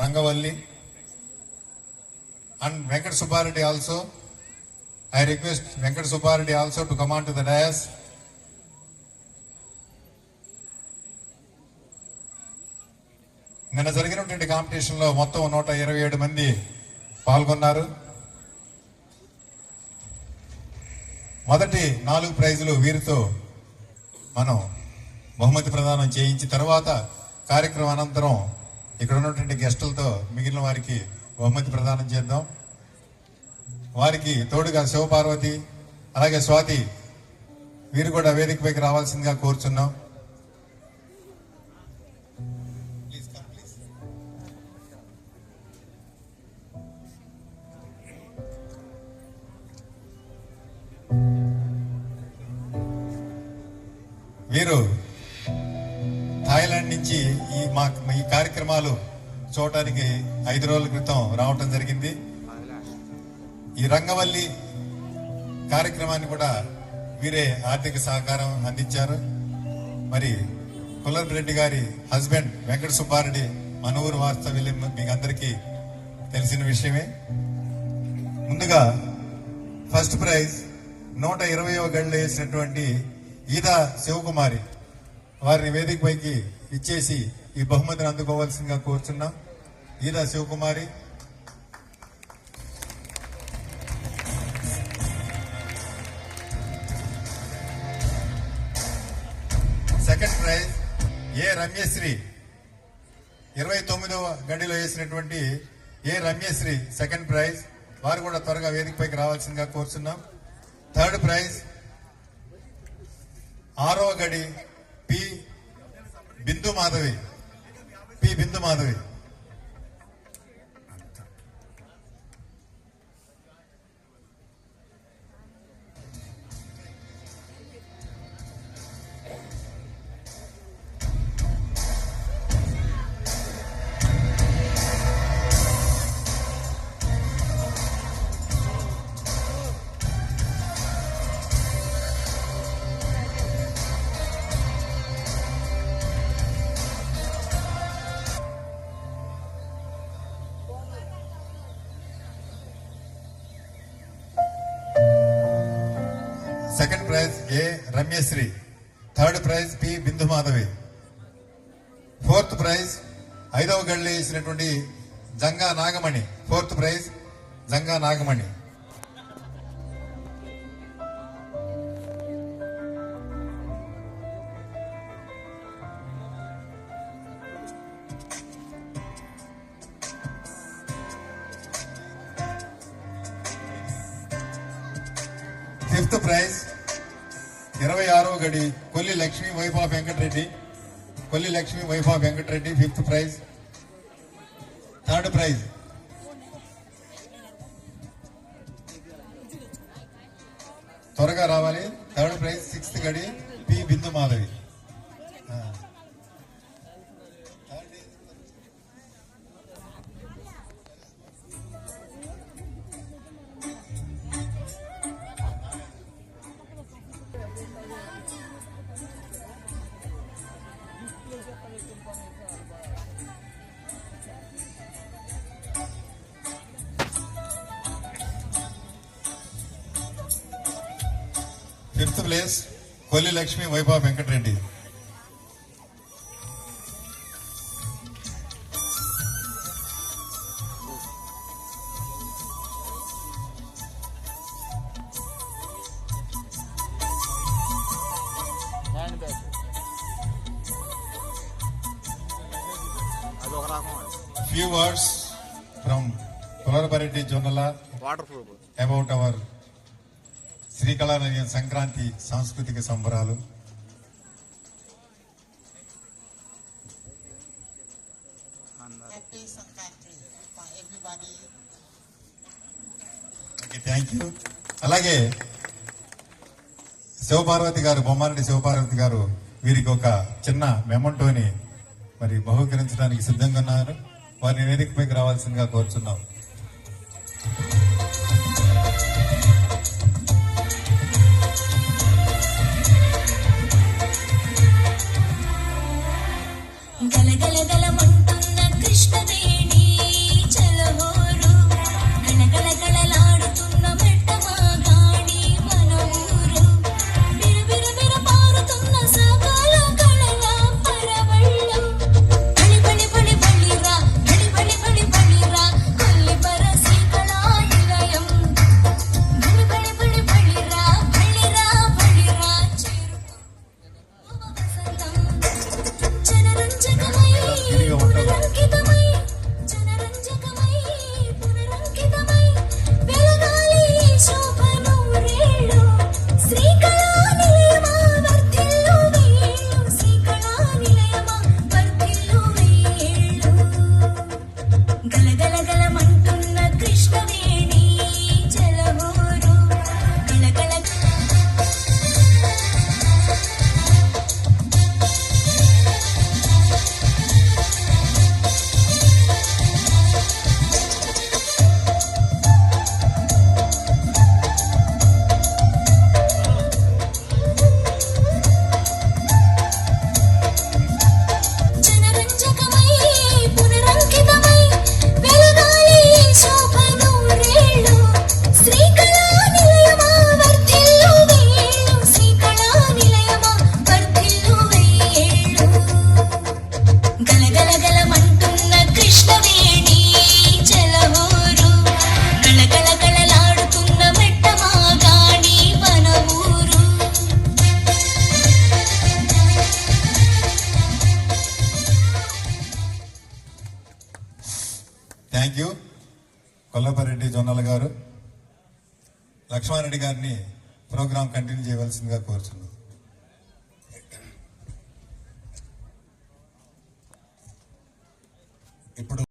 Rangavalli and Venkat Subbareddy also. I request Venkat Subbareddy also to come on to the dais. నిన్న జరిగినటువంటి కాంపిటీషన్లో మొత్తం 127 మంది పాల్గొన్నారు. మొదటి 4 ప్రైజులు వీరితో మనం బహుమతి ప్రదానం చేయించి తర్వాత కార్యక్రమం అనంతరం ఇక్కడ ఉన్నటువంటి గెస్టులతో మిగిలిన వారికి బహుమతి ప్రదానం చేద్దాం. వారికి తోడుగా శివపార్వతి అలాగే స్వాతి వీరు కూడా వేదికపైకి రావాల్సిందిగా కోరుచున్నాం. వీరు థాయిలాండ్ నుంచి ఈ కార్యక్రమాలు చూడటానికి 5 రోజుల క్రితం రావటం జరిగింది. ఈ రంగవల్లి కార్యక్రమాన్ని కూడా వీరే ఆర్థిక సహకారం అందించారు. మరి కుల్లర్ రెడ్డి గారి హస్బెండ్ వెంకట సుబ్బారెడ్డి మన ఊరు వాస్తవ్యం మీకు అందరికీ తెలిసిన విషయమే. ముందుగా ఫస్ట్ ప్రైజ్ 120వ గడిలో వేసినటువంటి ఈదా శివకుమారి వారిని వేదికపైకి ఇచ్చేసి ఈ బహుమతిని అందుకోవాల్సిందిగా కోరుచున్నాం. ఈదా Sivakumari. Second prize A Ramyasri 29వ గడిలో వేసినటువంటి ఏ రమ్యశ్రీ సెకండ్ ప్రైజ్. వారు కూడా త్వరగా వేదికపైకి రావాల్సిందిగా కోరుచున్నాం. థర్డ్ ప్రైజ్ 6వ గడి P Bindu Madhavi. Second prize A Ramyasri. Third prize P Bindu Madhavi. Fourth prize 5వ గడిలో వేసినటువంటి Janga Nagamani. Fourth prize Janga Nagamani. Fifth prize 26వ గడి Kolli Lakshmi Vaibhava Venkatareddy. Fifth prize. Third prize త్వరగా రావాలి. థర్డ్ ప్రైజ్ 6th గడి P Bindu Madhavi. Fifth place Kolli Lakshmi Vaibhava Venkatareddy. Few words from Kularbareddy Jonala about our Srikalanilayam Sankranti సాంస్కృతిక సంబరాలు. Thank you. అలాగే శివపార్వతి గారు, బొమ్మారెడ్డి శివపార్వతి గారు వీరికి ఒక చిన్న మెమంటోని మరి బహుకరించడానికి సిద్ధంగా ఉన్నారు. వారిని వేదికపైకి రావాల్సిందిగా కోరుచున్నాం. గలగలగలమంటున్న కృష్ణవేణి గలగలగలమంటున్న కృష్ణవేణి జలహోరు గలగల జనరంజకమై పునరంకితమై వెలగాలి శోభను రేళ్ళు శ్రీకళా నిలయమా వర్ధిల్లు వేళ్ళు శ్రీకళా నిలయమా వర్ధిల్లు వేళ్ళు గలగలగలమంటున్న కృష్ణవేణి జలహోరు గలగలగలలాడుతున్న మెట్టమాగాణి మన ఊరు థ్యాంక్ యూ కొల్లపరెడ్డి జొన్నల గారు. లక్ష్మారెడ్డి గారిని ప్రోగ్రాం కంటిన్యూ చేయవలసిందిగా కోరుచున్నాను. ఇప్పుడు